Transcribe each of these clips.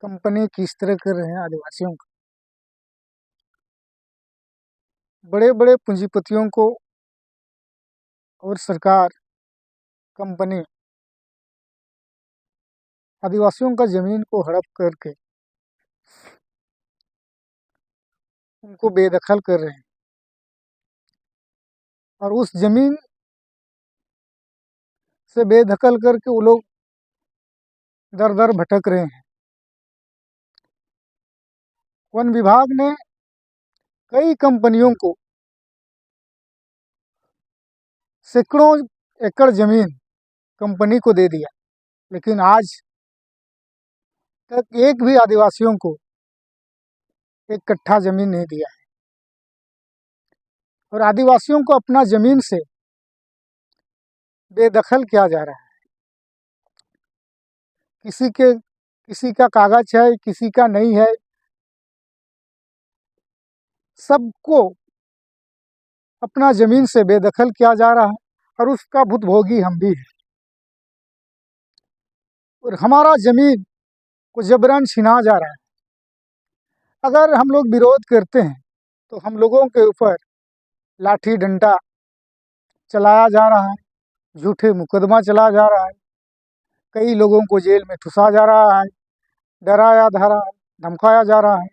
Company किस तरह कर रहे हैं आदिवासियों का। बड़े बड़े पूंजीपतियों को और सरकार, कंपनी आदिवासियों का जमीन को हड़प करके उनको बेदखल कर रहे हैं और उस जमीन से बेदखल करके वो लोग दर दर भटक रहे हैं। वन विभाग ने कई कंपनियों को सैकड़ों एकड़ जमीन कंपनी को दे दिया, लेकिन आज तक एक भी आदिवासियों को एक कट्ठा जमीन नहीं दिया है। और आदिवासियों को अपना जमीन से बेदखल किया जा रहा है। किसी का कागज है, किसी का नहीं है, सबको अपना जमीन से बेदखल किया जा रहा है और उसका भुक्तभोगी हम भी हैं। और हमारा जमीन को जबरन छीना जा रहा है। अगर हम लोग विरोध करते हैं तो हम लोगों के ऊपर लाठी डंडा चलाया जा रहा है, झूठे मुकदमा चलाया जा रहा है, कई लोगों को जेल में ठुसा जा रहा है, डराया धमकाया जा रहा है।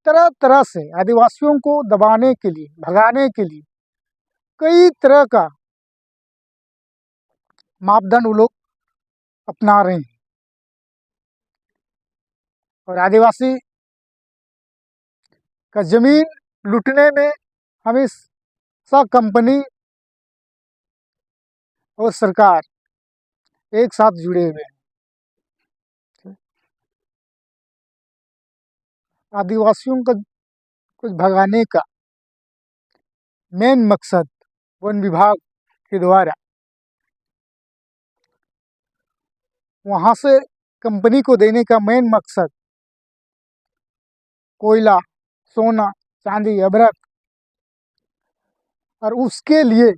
तरह तरह से आदिवासियों को दबाने के लिए, भगाने के लिए कई तरह का मापदंड वो लोग अपना रहे हैं। और आदिवासी का जमीन लूटने में हमेशा कंपनी और सरकार एक साथ जुड़े हुए हैं। आदिवासियों का कुछ भगाने का मेन मकसद वन विभाग के द्वारा वहाँ से कंपनी को देने का मेन मकसद कोयला, सोना, चांदी, अभ्रक, और उसके लिए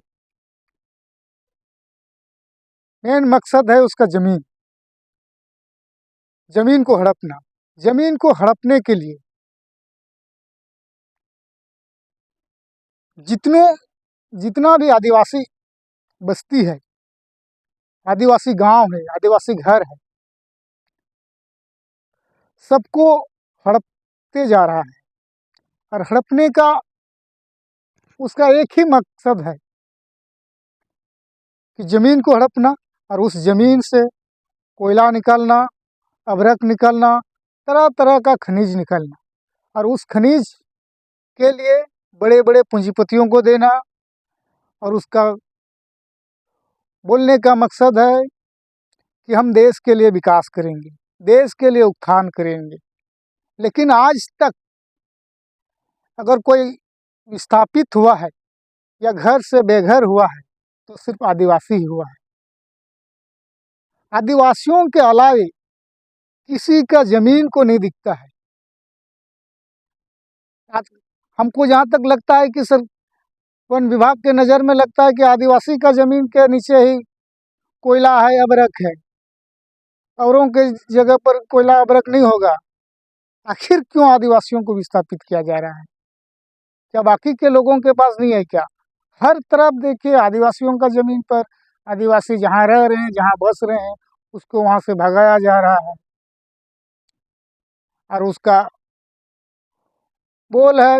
मेन मकसद है उसका जमीन को हड़पना। जमीन को हड़पने के लिए जितना भी आदिवासी बस्ती है, आदिवासी गांव है, आदिवासी घर है, सबको हड़पते जा रहा है। और हड़पने का उसका एक ही मकसद है कि ज़मीन को हड़पना और उस ज़मीन से कोयला निकालना, अभ्रक निकालना, तरह तरह का खनिज निकालना, और उस खनिज के लिए बड़े बड़े पूंजीपतियों को देना। और उसका बोलने का मकसद है कि हम देश के लिए विकास करेंगे, देश के लिए उत्थान करेंगे। लेकिन आज तक अगर कोई विस्थापित हुआ है या घर से बेघर हुआ है तो सिर्फ आदिवासी ही हुआ है। आदिवासियों के अलावे किसी का जमीन को नहीं दिखता है। आज हमको जहाँ तक लगता है कि सर वन विभाग के नज़र में लगता है कि आदिवासी का जमीन के नीचे ही कोयला है, अभ्रक है, औरों के जगह पर कोयला अभ्रक नहीं होगा। आखिर क्यों आदिवासियों को विस्थापित किया जा रहा है? क्या बाकी के लोगों के पास नहीं है क्या? हर तरफ देखिए आदिवासियों का जमीन पर, आदिवासी जहाँ रह रहे हैं, जहाँ बस रहे हैं, उसको वहाँ से भगाया जा रहा है। और उसका बोल है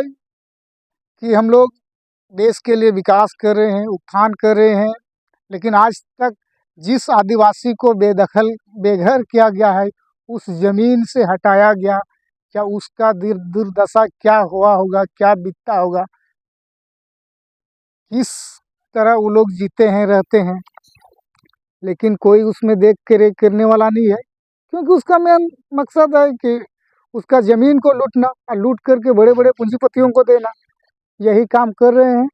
कि हम लोग देश के लिए विकास कर रहे हैं, उत्थान कर रहे हैं। लेकिन आज तक जिस आदिवासी को बेघर किया गया है, उस जमीन से हटाया गया, क्या उसका दुर्दशा क्या हुआ होगा, क्या बीतता होगा, किस तरह वो लोग जीते हैं, रहते हैं। लेकिन कोई उसमें देख कर करने वाला नहीं है, क्योंकि उसका मेन मकसद है कि उसका ज़मीन को लूटना और लूट करके बड़े बड़े पूंजीपतियों को देना। यही काम कर रहे हैं।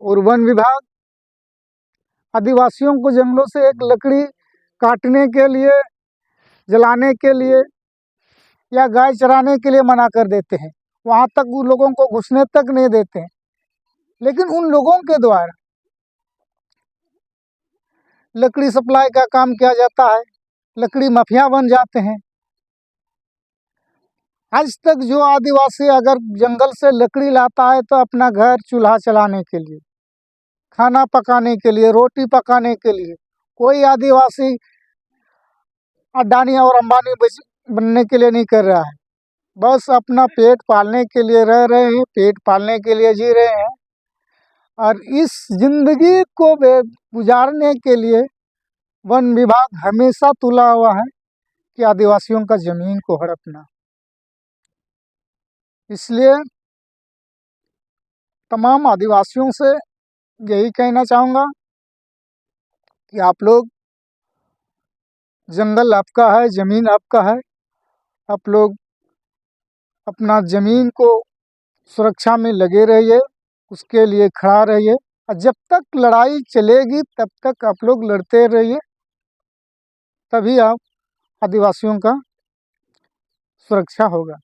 और वन विभाग आदिवासियों को जंगलों से एक लकड़ी काटने के लिए, जलाने के लिए या गाय चराने के लिए मना कर देते हैं। वहाँ तक उन लोगों को घुसने तक नहीं देते हैं। लेकिन उन लोगों के द्वारा लकड़ी सप्लाई का काम किया जाता है। लकड़ी माफिया बन जाते हैं। आज तक जो आदिवासी अगर जंगल से लकड़ी लाता है तो अपना घर चूल्हा चलाने के लिए, खाना पकाने के लिए, रोटी पकाने के लिए, कोई आदिवासी अडानी और अंबानी बनने के लिए नहीं कर रहा है। बस अपना पेट पालने के लिए रह रहे हैं, पेट पालने के लिए जी रहे हैं। और इस जिंदगी को गुजारने के लिए वन विभाग हमेशा तुला हुआ है कि आदिवासियों का जमीन को हड़पना। इसलिए तमाम आदिवासियों से यही कहना चाहूँगा कि आप लोग, जंगल आपका है, ज़मीन आपका है, आप लोग अपना ज़मीन को सुरक्षा में लगे रहिए, उसके लिए खड़ा रहिए। और जब तक लड़ाई चलेगी तब तक आप लोग लड़ते रहिए, तभी आप आदिवासियों का सुरक्षा होगा।